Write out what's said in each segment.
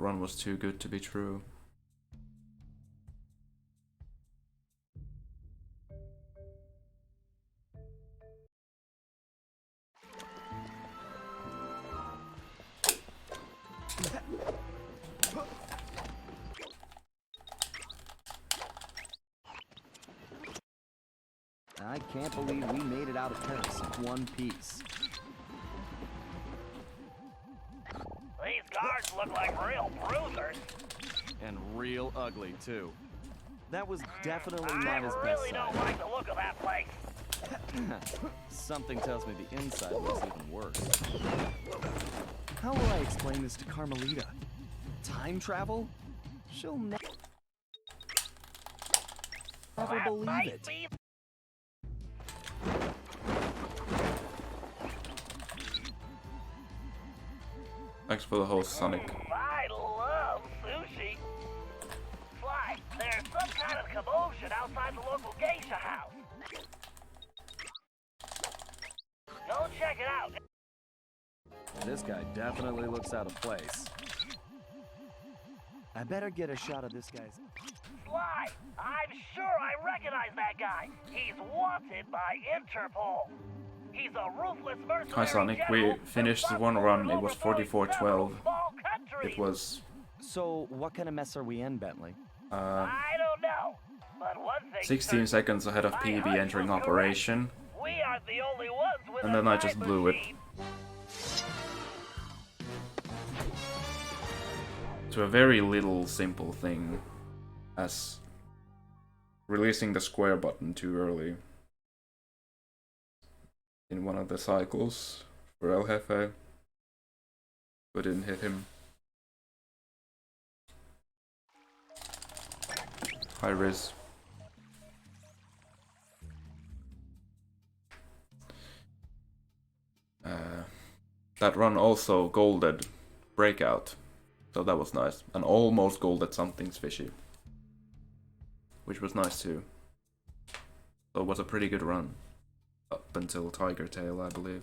run was too good to be true. I can't believe we made it out of Paris in one piece. These guards look like real bruisers. And real ugly, too. That was definitely not his I best really don't side. like the look of that place. Something tells me the inside was even worse. How will I explain this to Carmelita? Time travel? She'll never That believe might it. be- Thanks for the host, Sonic. I love sushi. Sly, there's some kind of commotion outside the local geisha house. Go check it out. This guy definitely looks out of place. I better get a shot of this guy's... Sly, I'm sure I recognize that guy. He's wanted by Interpol. He's a ruthless mercenary. Hi Sonic, we general finished one run, it was 44-12. It was... So, what kind of mess are we in, Bentley? I don't know, but one thing 16 seconds ahead of my PB hunch entering was correct. operation, We are the only ones with and a then I just time blew it. machine. To a very little simple thing, as releasing the square button too early in one of the cycles for El Jefe, but didn't hit him. Hi Riz. That run also golded Breakout, so that was nice. And almost golded Something's Fishy, which was nice too. So it was a pretty good run. Up until Tiger Tail, I believe.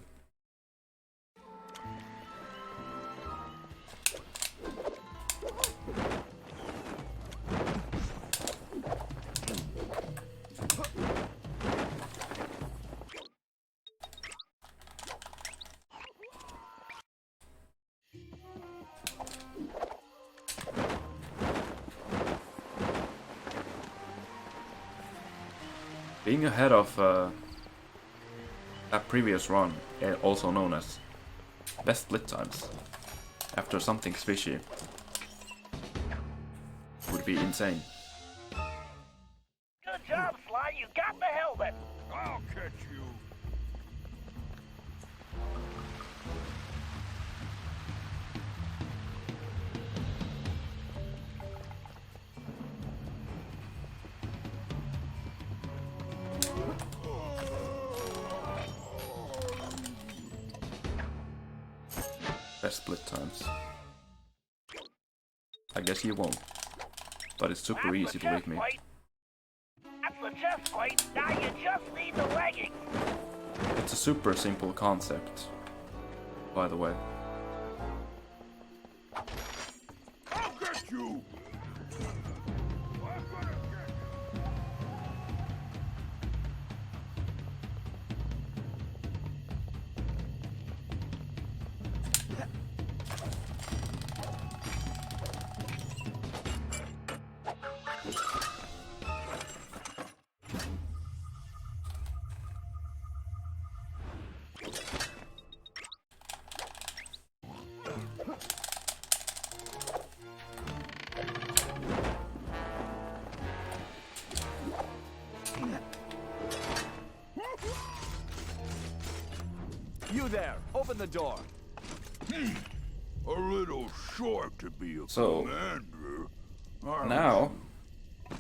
Being ahead of that previous run, also known as best split times, after Something's Fishy, would be insane. Good job, Sly. You got the helmet. I'll catch you. Best split times. I guess you won't, but it's super easy, believe me. That's the chest plate. Now you just need the leggings. It's a super simple concept, by the way. I'll get you. I'm gonna get You there! Open the door! a little short to be a So, commander. aren't Now, you?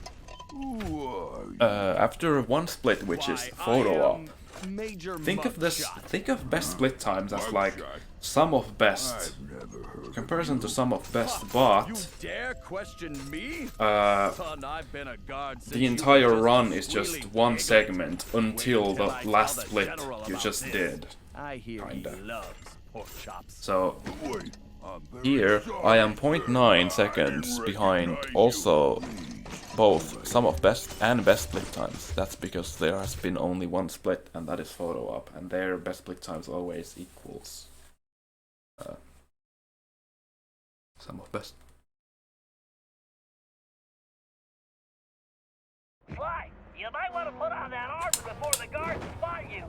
Who are you? after one split, which is photo op, Major think of this. mugshot. Think of best split times as like Mugshot. sum of best, I've never heard of comparison to you. sum of best, You but dare question me? uh, Son, I've been a guard since the you entire were just run a is just squealing one piglet. segment until Wait the until I tell last the split general you about just this. did. I hear Kinda. he loves pork chops. So Wait, Here, I am 0.9 seconds behind also both sum of best and best split times. That's because there has been only one split, and that is photo op, and their best split times always equals sum of best. Sly, you might want to put on that armor before the guards spot you.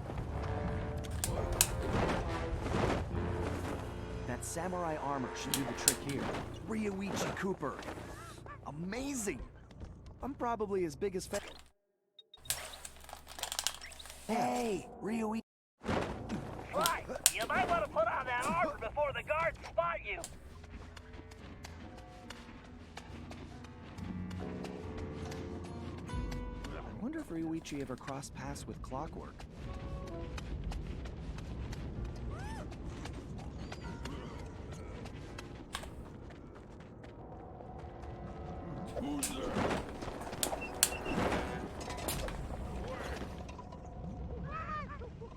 That samurai armor should do the trick here. Ryoichi Cooper. Amazing! I'm probably as big as Hey, Ryoichi. Sly, you might want to put on that armor before the guards spot you. I wonder if Ryoichi ever crossed paths with Clockwork. Who's there?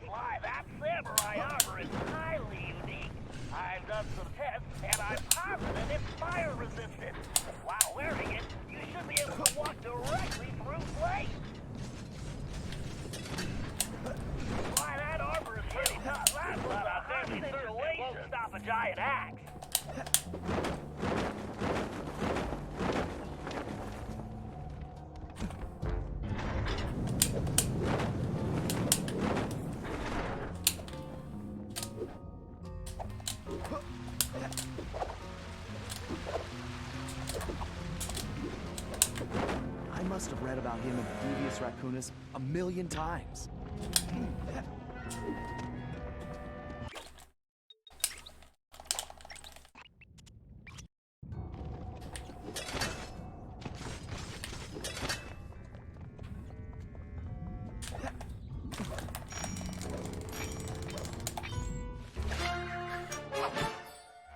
Sly, that samurai armor is highly unique. I've done some tests, and I'm positive it's fire resistant. While wearing it, you should be able to walk directly through flames. Sly, that armor is pretty tough. That was a hard situation. Won't stop a giant axe. I must have read about him and the devious raccoonus a million times.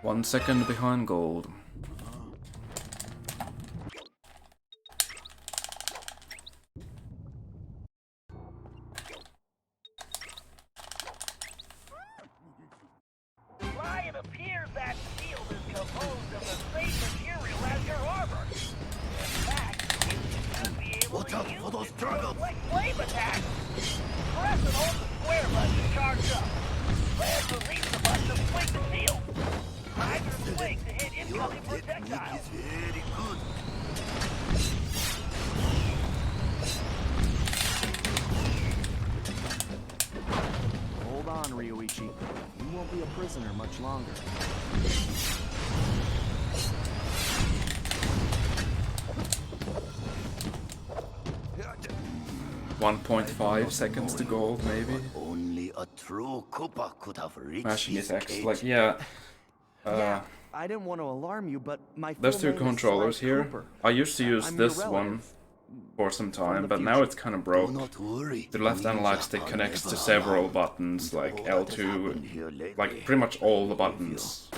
One second behind gold. Sly, it appears that shield is composed of the same material as your armor. In fact, you should be able to use it to inflict flame attacks. Press and hold the square button to charge up. Then release the button to swing the shield. Time your swing to hit incoming projectiles. Very good. Hold on, Ryoichi. You won't be a prisoner much longer. 1.5 seconds to gold, maybe. Only a true Koopa could have reached Mashing his his X, cage. like, yeah. Yeah, I didn't want to alarm you, but my There's full two name is controllers Sly here. Cooper. I used to use I'm your this one relative. for some time, the but now future. it's kind of Do broke. not worry. The left analog stick connects to several buttons, like L2, like pretty much all the buttons,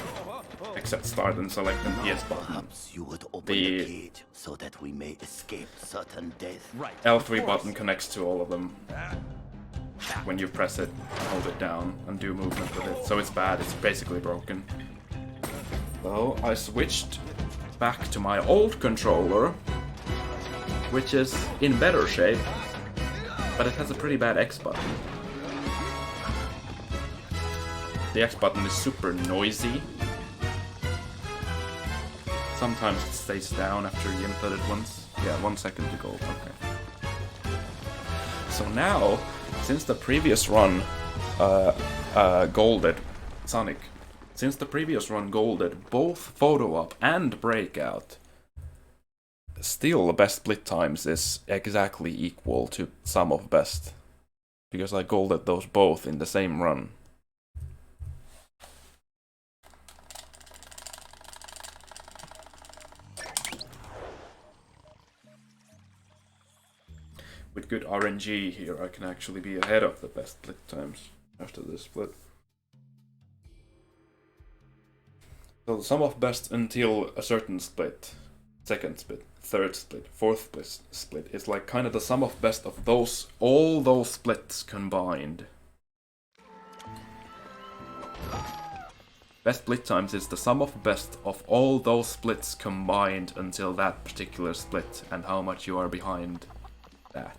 except start and select and PS button. Perhaps you would open The- the cage so that we may escape certain death. Right. L3 button connects to all of them. When you press it, hold it down, and do movement with it. So it's bad, it's basically broken. So I switched back to my old controller, which is in better shape, but it has a pretty bad X button. The X button is super noisy. Sometimes it stays down after you input it once. Yeah, 1 second to go, okay. So now, since the previous run golded Sonic, since the previous run golded both photo op and breakout, still the best split times is exactly equal to sum of best, because I golded those both in the same run. With good RNG here, I can actually be ahead of the best split times after this split. So the sum of best until a certain split, second split, third split, fourth split is like kind of the sum of best of those, all those splits combined. Best split times is the sum of best of all those splits combined until that particular split, and how much you are behind that.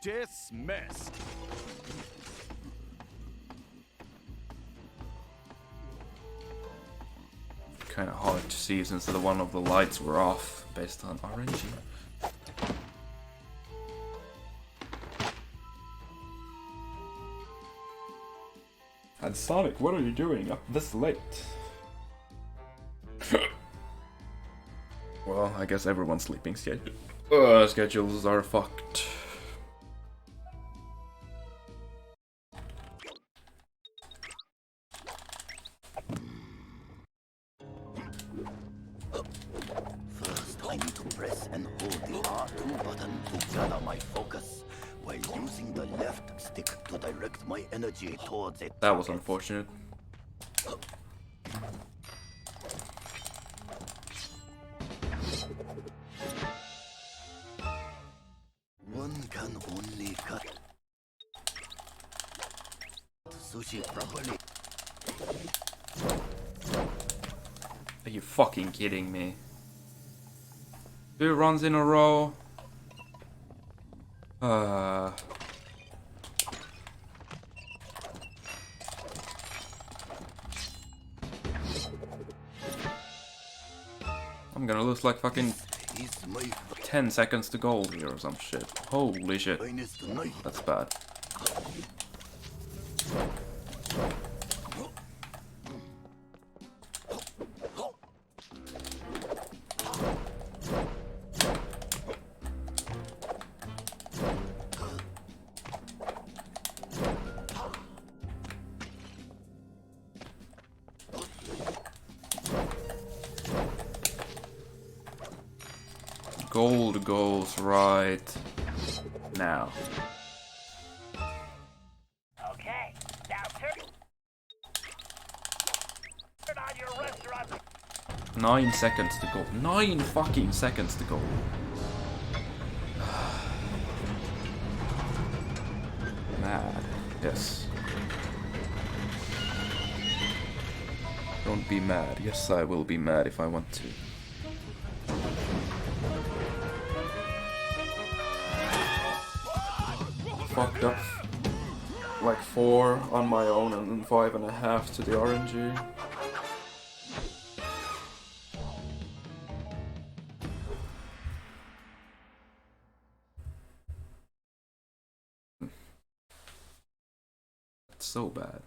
Dismissed. Kinda hard to see since the one of the lights were off based on RNG. And Sonic, what are you doing up this late? Well, I guess everyone's sleeping schedules are fucked. First, I need to press and hold the R2 button to gather my focus, while using the left stick to direct my energy towards it. That was unfortunate. One can only cut sushi properly. Are you fucking kidding me? 2 runs in a row. I'm gonna lose like fucking Is my 10 seconds to goal here or some shit. Holy shit. finest knife. That's bad. Gold goes right now. Okay, now turn on your restaurant. 9 seconds to go. 9 fucking seconds to go. Mad. Yes. Don't be mad. Yes, I will be mad if I want to. Fucked up like 4 on my own and then 5.5 to the RNG. It's so bad.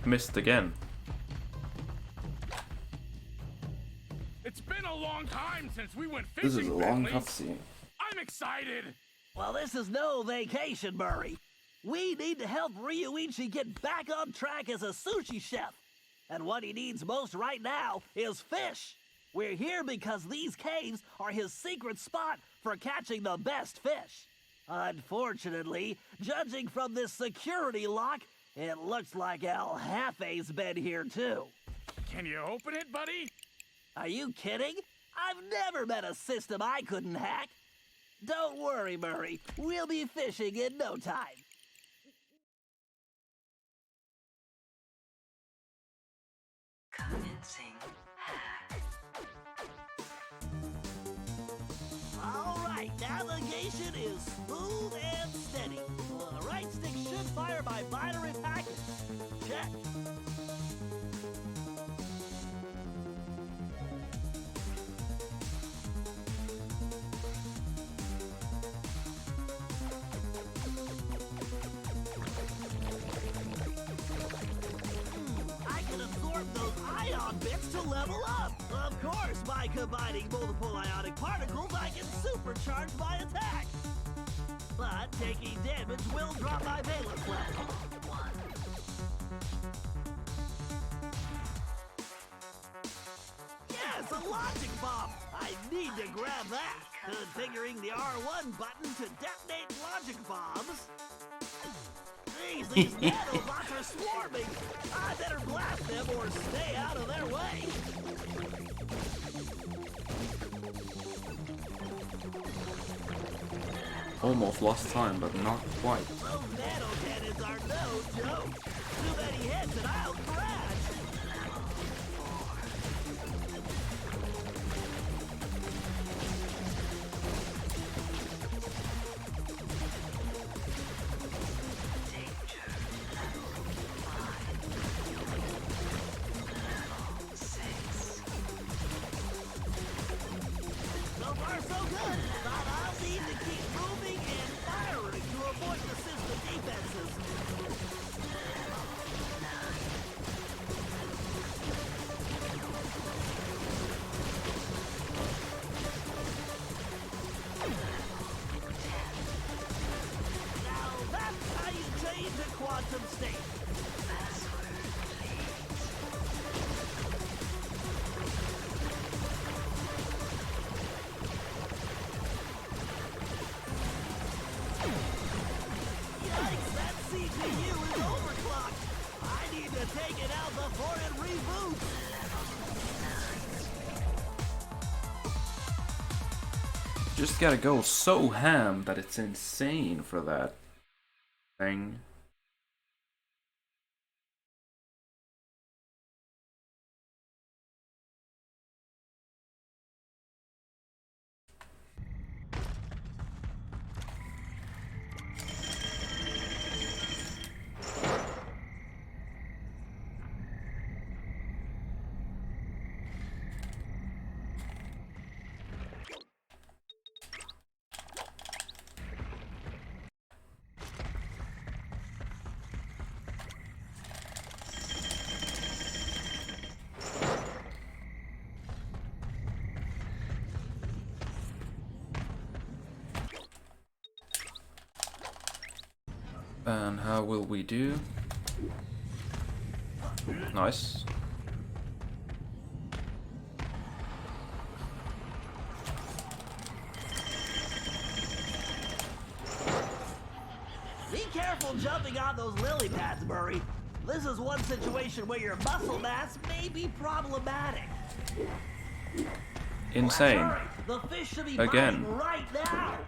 Missed again. It's been a long time since we went This fishing. is a long families. cutscene. I'm excited. Well, this is no vacation, Murray. We need to help Ryuichi get back on track as a sushi chef. And what he needs most right now is fish. We're here because these caves are his secret spot for catching the best fish. Unfortunately, judging from this security lock, it looks like El Jefe's been here too. Can you open it, buddy? Are you kidding? I've never met a system I couldn't hack. Don't worry, Murray. We'll be fishing in no time. Commencing hack. All right, navigation is smooth and steady. Right stick should fire my binary packet. Check. It's to level up. Of course, by combining multiple ionic particles, I can supercharge my attack. But taking damage will drop my valence level. Yes, a logic bomb. I need to grab that. Configuring the R1 button to detonate logic bombs. Jeez, these nanobots are swarming. I better blast them or stay out of their way. Almost lost time, but not quite. Those nano cannons are no joke. Too many hits and I'll crash. So far, so good. But I'll need to keep moving and firing to avoid the system defenses. Now that's how you change a quantum state. Yikes, that CPU is overclocked. I need to take it out before it reboots. Just gotta go so ham that it's insane for that thing. And how will we do? Nice. Be careful jumping on those lily pads, Murray. This is one situation where your muscle mass may be problematic. Insane. Hurry, the fish should be Again. biting right now.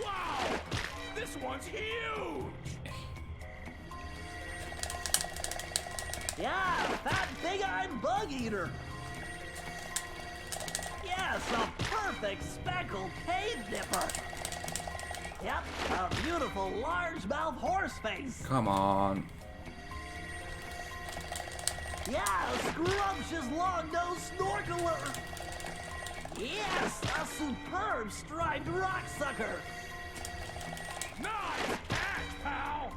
Wow! This one's huge! Yeah, fat big-eyed bug eater. Yes, a perfect speckled cave dipper. Yep, a beautiful largemouth horse face. Come on. Yeah, a scrumptious long-nosed snorkeler. Yes, a superb striped rocksucker. Nice catch, pal!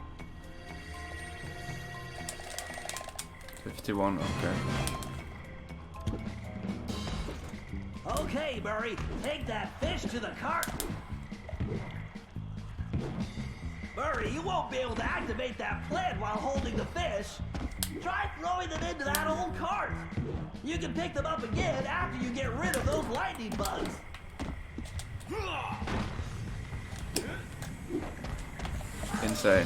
51, okay. Okay, Murray, take that fish to the cart. Murray, you won't be able to activate that plant while holding the fish. Try throwing them into that old cart. You can pick them up again after you get rid of those lightning bugs. Insane.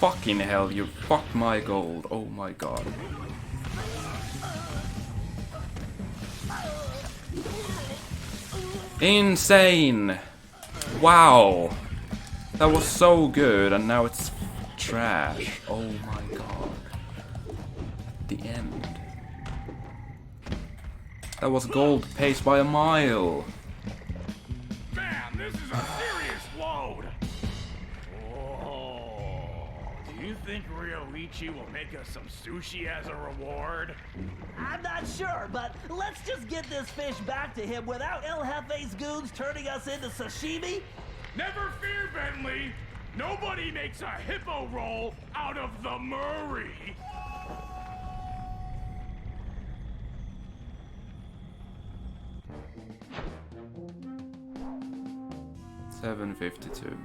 Fucking hell, you fucked my gold. Oh my god. Insane! Wow! That was so good, and now it's trash. Oh my god. The end. That was gold pace by a mile. Man, this is a serious load! Oh, do you think Ryoichi will make us some sushi as a reward? I'm not sure, but let's just get this fish back to him without El Jefe's goons turning us into sashimi. Never fear, Bentley! Nobody makes a hippo roll out of the Murray! 752.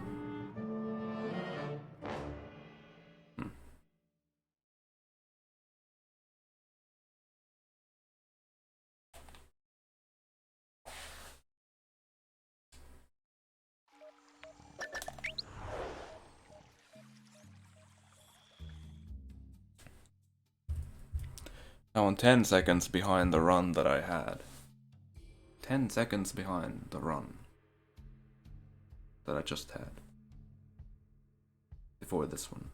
Now I'm 10 seconds behind the run that I had. 10 seconds behind the run that I just had. Before this one.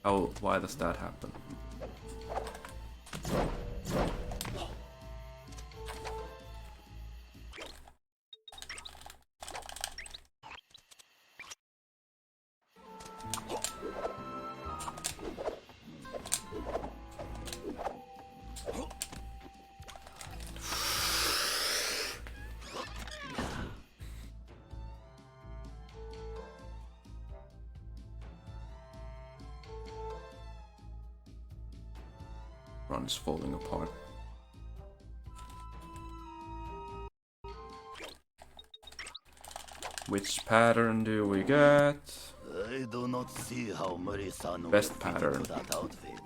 Oh, why does that happen? Run is falling apart. Which pattern do we get? I do not see how Murray-san Best will fit pattern. into that outfit.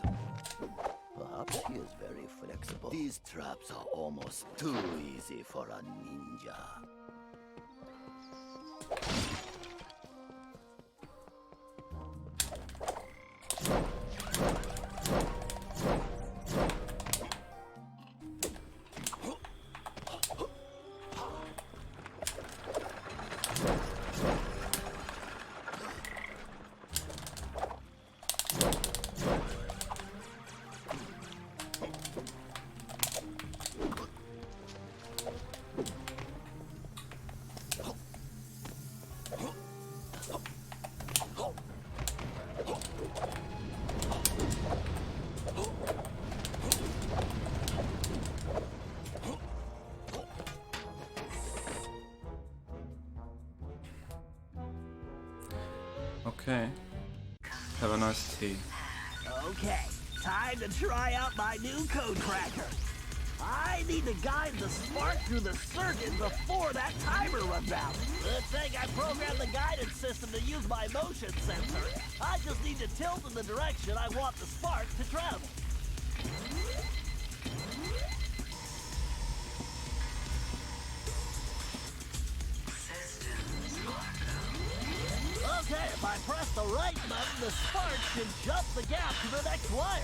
Perhaps he is very flexible. These traps are almost too easy for a ninja. Okay. Have a nice tea. Okay, time to try out my new code cracker. I need to guide the spark through the circuit before that timer runs out. Good thing I programmed the guidance system to use my motion sensor. I just need to tilt in the direction I want the spark to travel. Okay, if I press the right button, the spark should jump the gap to the next wire.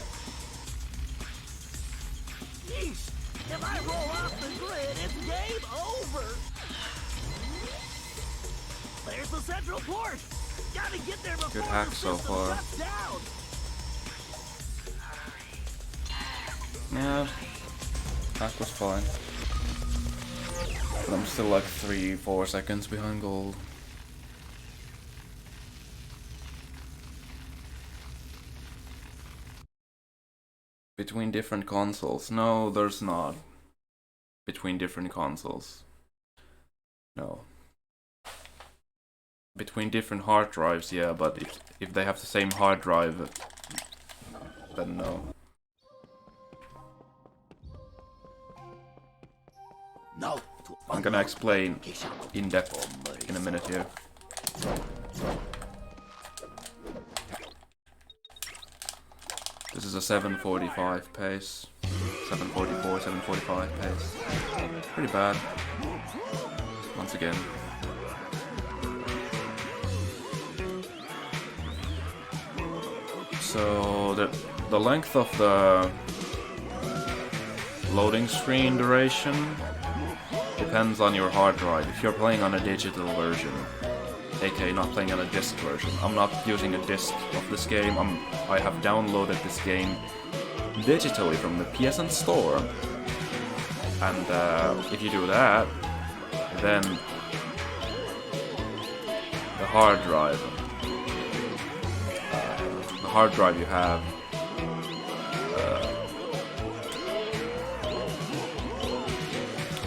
Yeesh! If I roll off the grid, it's game over! There's the central port! Gotta get there before Good hack the so system far. shuts down! Yeah, that was fine. But I'm still like 3-4 seconds behind gold. Between different consoles? No, there's not. Between different consoles. No. Between different hard drives, yeah, but if they have the same hard drive, then no. Now to I'm gonna unlock explain location in for depth in a minute here. This is a 7:45 pace. 7:44, 7:45 pace. Pretty bad. Once again. So the length of the loading screen duration depends on your hard drive. If you're playing on a digital version, aka not playing on a disc version, I'm not using a disc of this game. I have downloaded this game digitally from the PSN store, and if you do that, then the hard drive you have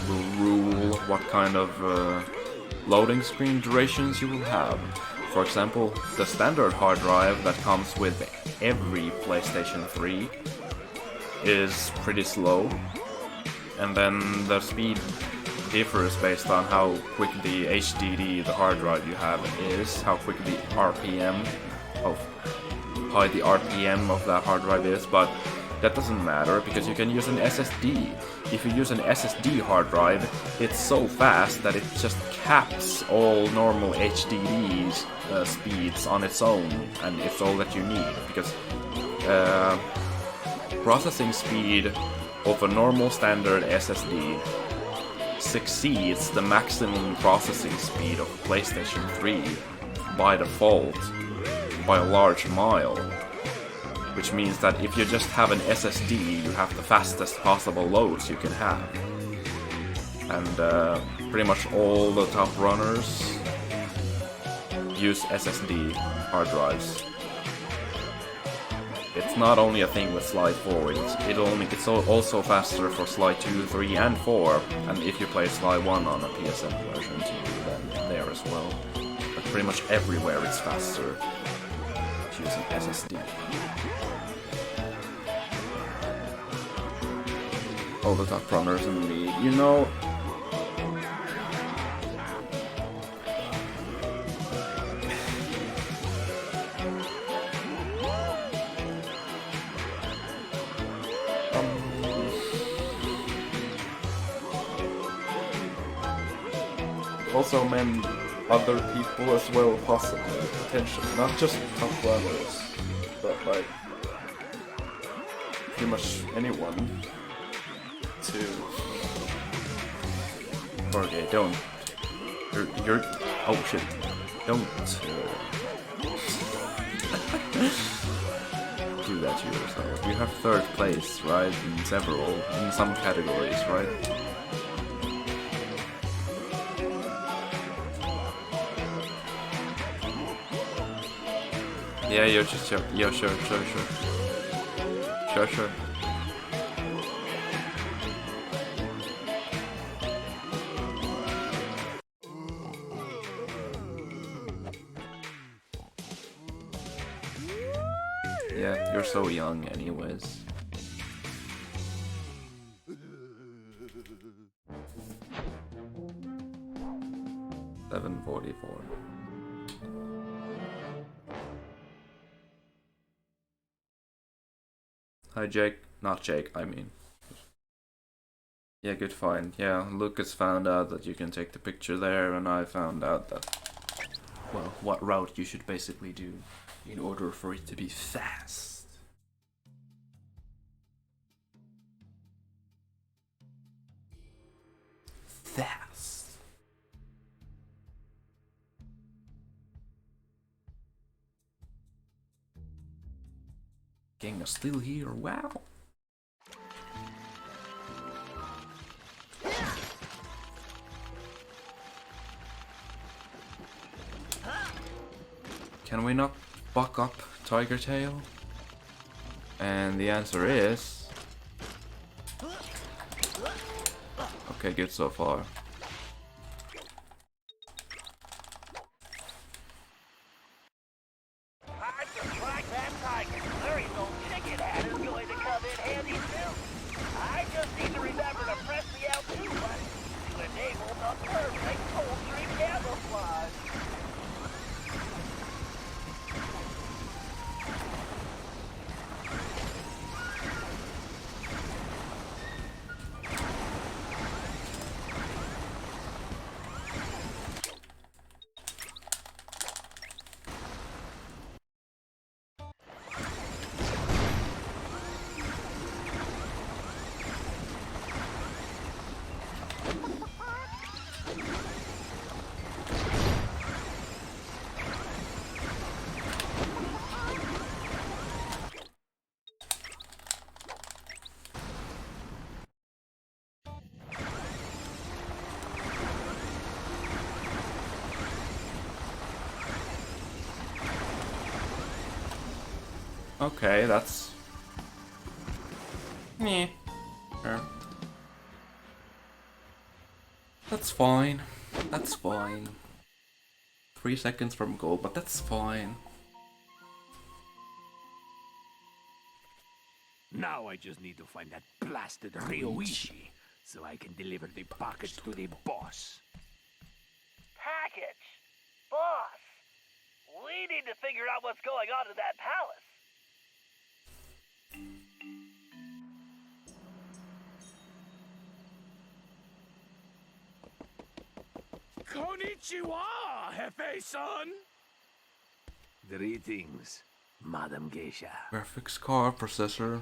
will rule what kind of loading screen durations you will have. For example, the standard hard drive that comes with every PlayStation 3 is pretty slow, and then the speed differs based on how quick the HDD, the hard drive you have, is, how quick the RPM of high the RPM of that hard drive is, but that doesn't matter because you can use an SSD. If you use an SSD hard drive, it's so fast that it just caps all normal HDD's speeds on its own, and it's all that you need, because processing speed of a normal standard SSD succeeds the maximum processing speed of PlayStation 3 by default by a large mile, which means that if you just have an SSD, you have the fastest possible loads you can have. And pretty much all the top runners use SSD hard drives. It's not only a thing with Slide 4, it's also faster for Slide 2, 3, and 4, and if you play Slide 1 on a PSN version, you do that there as well. But pretty much everywhere it's faster using SSD. All the top runners in the league, you know. Also meant other people as well, possibly, potentially, not just top runners, but like pretty much anyone to. Okay, don't. You're. Oh shit! Don't do that to yourself. You have third place, right? In some categories, right? Yeah, you're just sure. Yeah, sure. Yeah, you're so young anyways. $7.44. Hi Jake, not Jake, I mean. Yeah, good find. Yeah, Lucas found out that you can take the picture there, and I found out that, well, what route you should basically do in order for it to be fast. Fast. Gang is still here, wow. Can we not buck up Tiger Tail? And the answer is... Okay, good so far. Okay, that's... Meh. Sure. That's fine. That's fine. 3 seconds from goal, but that's fine. Now I just need to find that blasted Ryoichi so I can deliver the package to the boss. Package? Boss? We need to figure out what's going on in that palace. Konnichiwa, Hefe-san! Greetings, Madam Geisha. Graphics card, processor,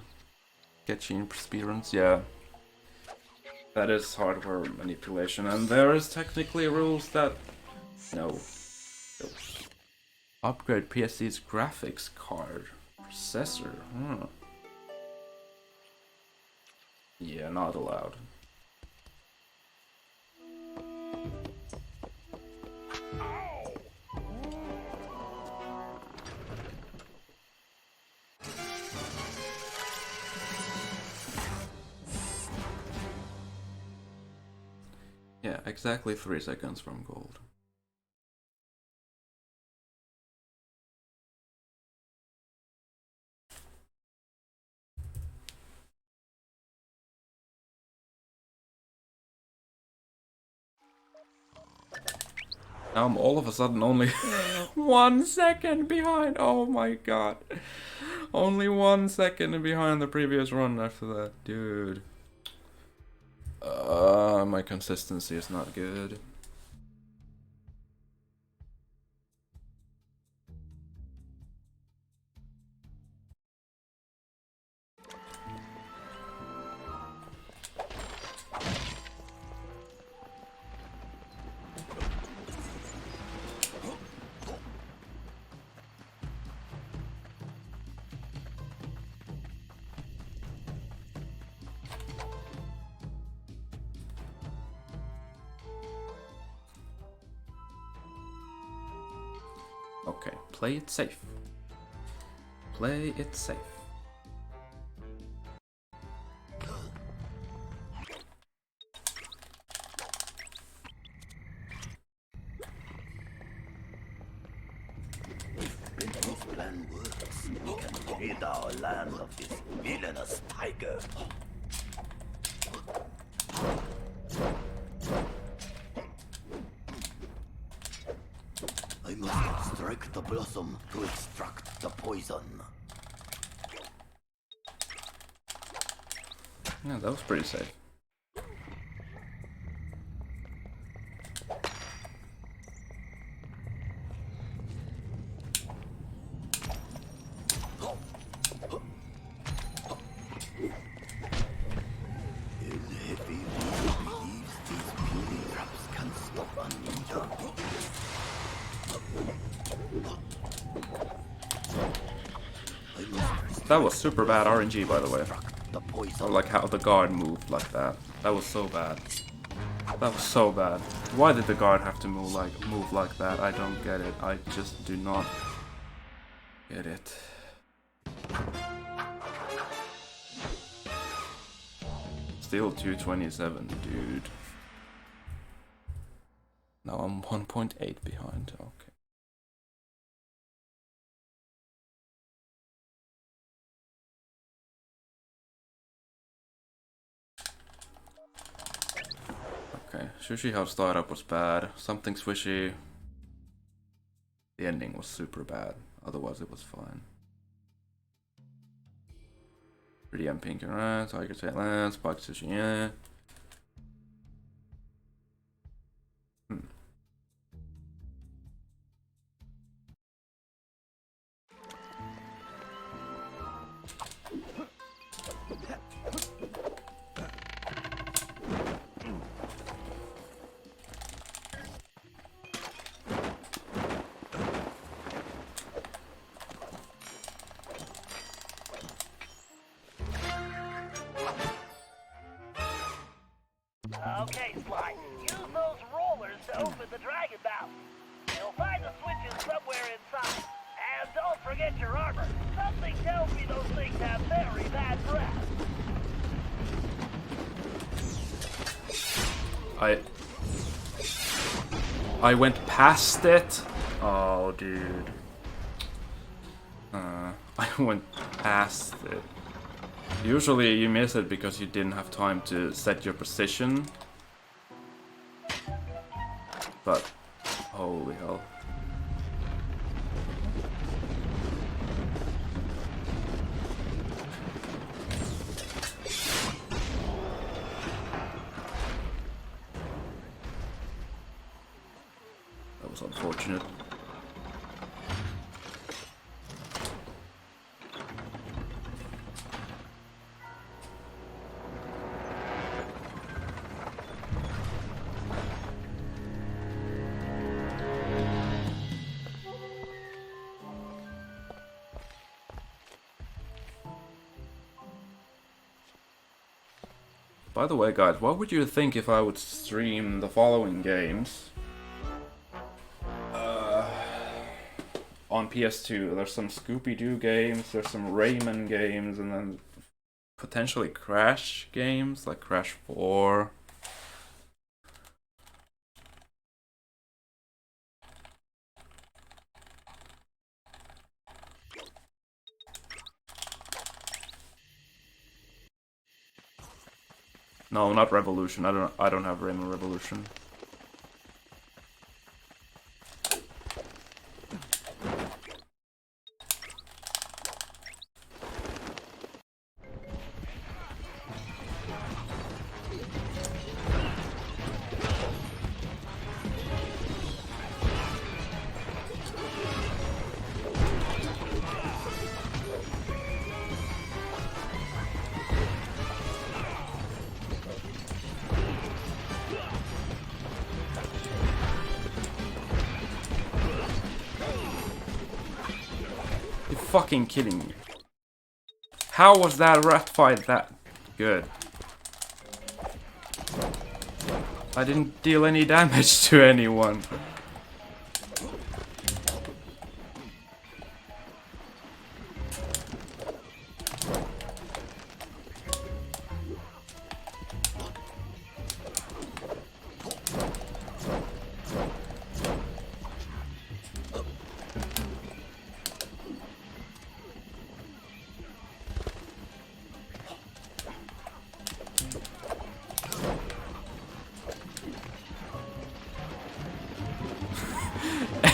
sketching, speedruns, yeah. That is hardware manipulation, and there is technically rules that... No. Upgrade PSC's graphics card. Processor, Yeah, not allowed. Yeah, exactly 3 seconds from gold. Now I'm all of a sudden only 1 second behind. Oh my god. Only 1 second behind the previous run after that. Dude. My consistency is not good. Okay, play it safe. Play it safe. If Bentley's plan works, we can rid our land of this villainous tiger. I must extract the blossom to extract the poison. Yeah, that was pretty safe. That was super bad RNG, by the way. I like how the guard moved like that. That was so bad. That was so bad. Why did the guard have to move like that? I don't get it. I just do not get it. Still 227, dude. Now I'm 1.8 behind. Okay. Okay, Sushi House startup was bad. Something swishy. The ending was super bad. Otherwise, it was fine. 3DM Pink and Red, Tiger Tail Land, Spike Sushi, yeah. Okay, Sly. Use those rollers to open the dragon mouth. You'll find the switches somewhere inside. And don't forget your armor. Something tells me those things have very bad breath. I went past it. Oh, dude. I went past it. Usually you miss it because you didn't have time to set your position. But, holy hell. That was unfortunate. By the way, guys, what would you think if I would stream the following games? On PS2, there's some Scooby-Doo games, there's some Rayman games, and then potentially Crash games, like Crash 4. No, not Revolution. I don't have Rayman Revolution. Fucking kidding me. How was that rat fight that good? I didn't deal any damage to anyone.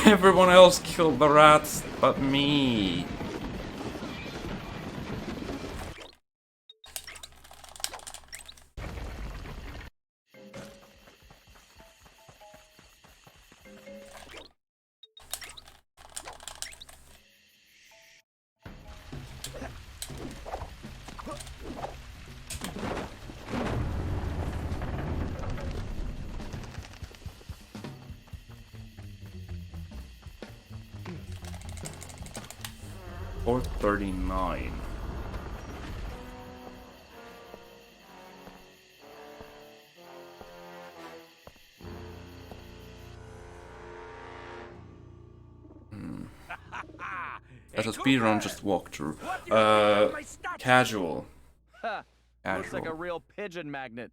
Everyone else killed the rats but me. Or 39. As a speedrun, just walk through. Casual. Looks like a real pigeon magnet.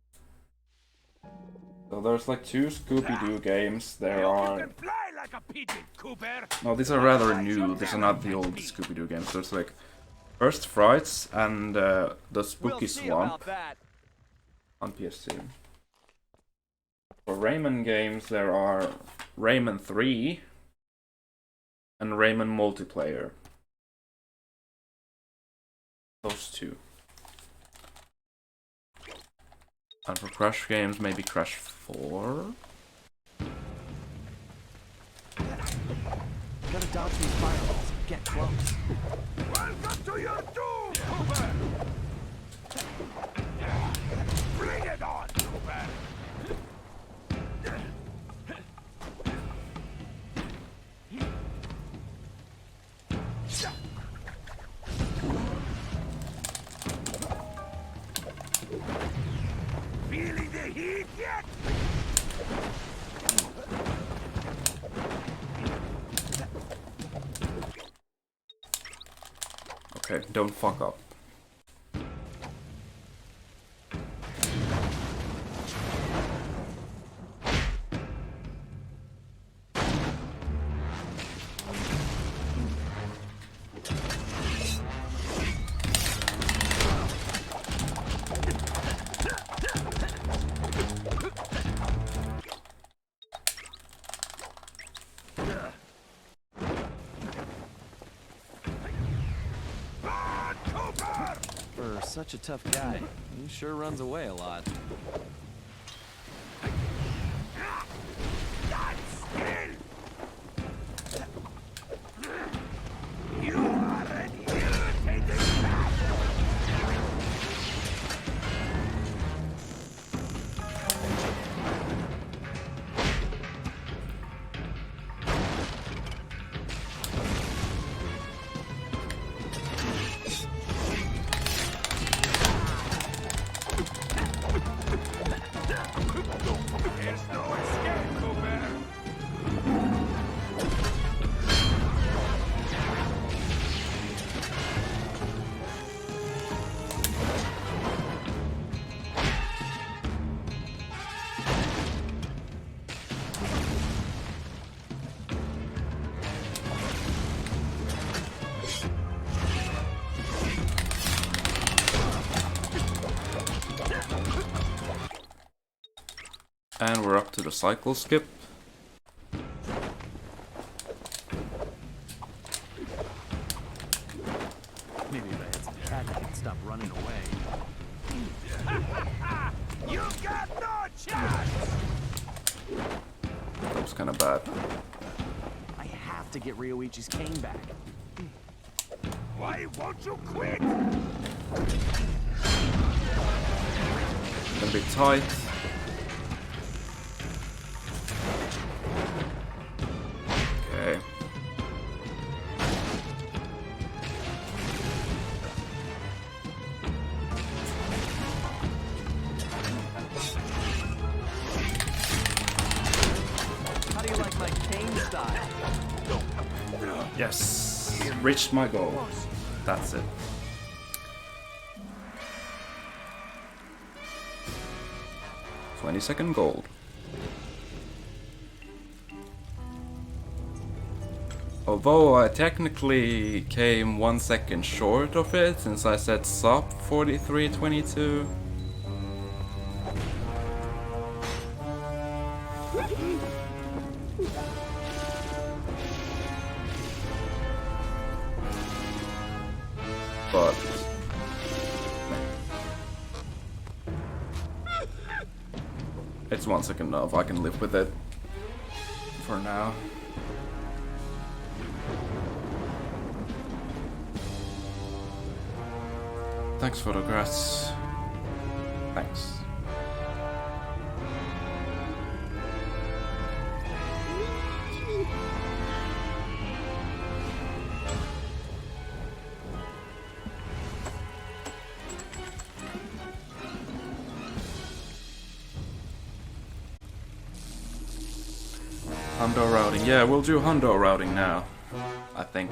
So there's like 2 Scooby-Doo games. There are... Fly like a pigeon, Cooper. No, these are rather new. These are not the old Scooby-Doo games. There's like First Frights and the Spooky Swamp on PS2. For Rayman games, there are Rayman 3 and Rayman Multiplayer. Those 2. And for Crash games, maybe Crash 4? Gotta dodge these fireballs and get close. Welcome to your doom, Cooper. Bring it on, Cooper. Feeling the heat yet? Okay, don't fuck up. For such a tough guy, he sure runs away a lot. And we're up to the cycle skip. Maybe if I had some cat, I could stop running away. You got no chance! That was kind of bad. I have to get Ryoichi's cane back. Why won't you quit? Gonna be tight. Okay. How do you like my cane style? Yes, reached my goal. That's it. $20 gold. Although I technically came 1 second short of it since I said sub 43.22. But it's 1 second enough, I can live with it for now. Thanks for the grass. Thanks. Hundo routing. Yeah, we'll do Hundo routing now, I think.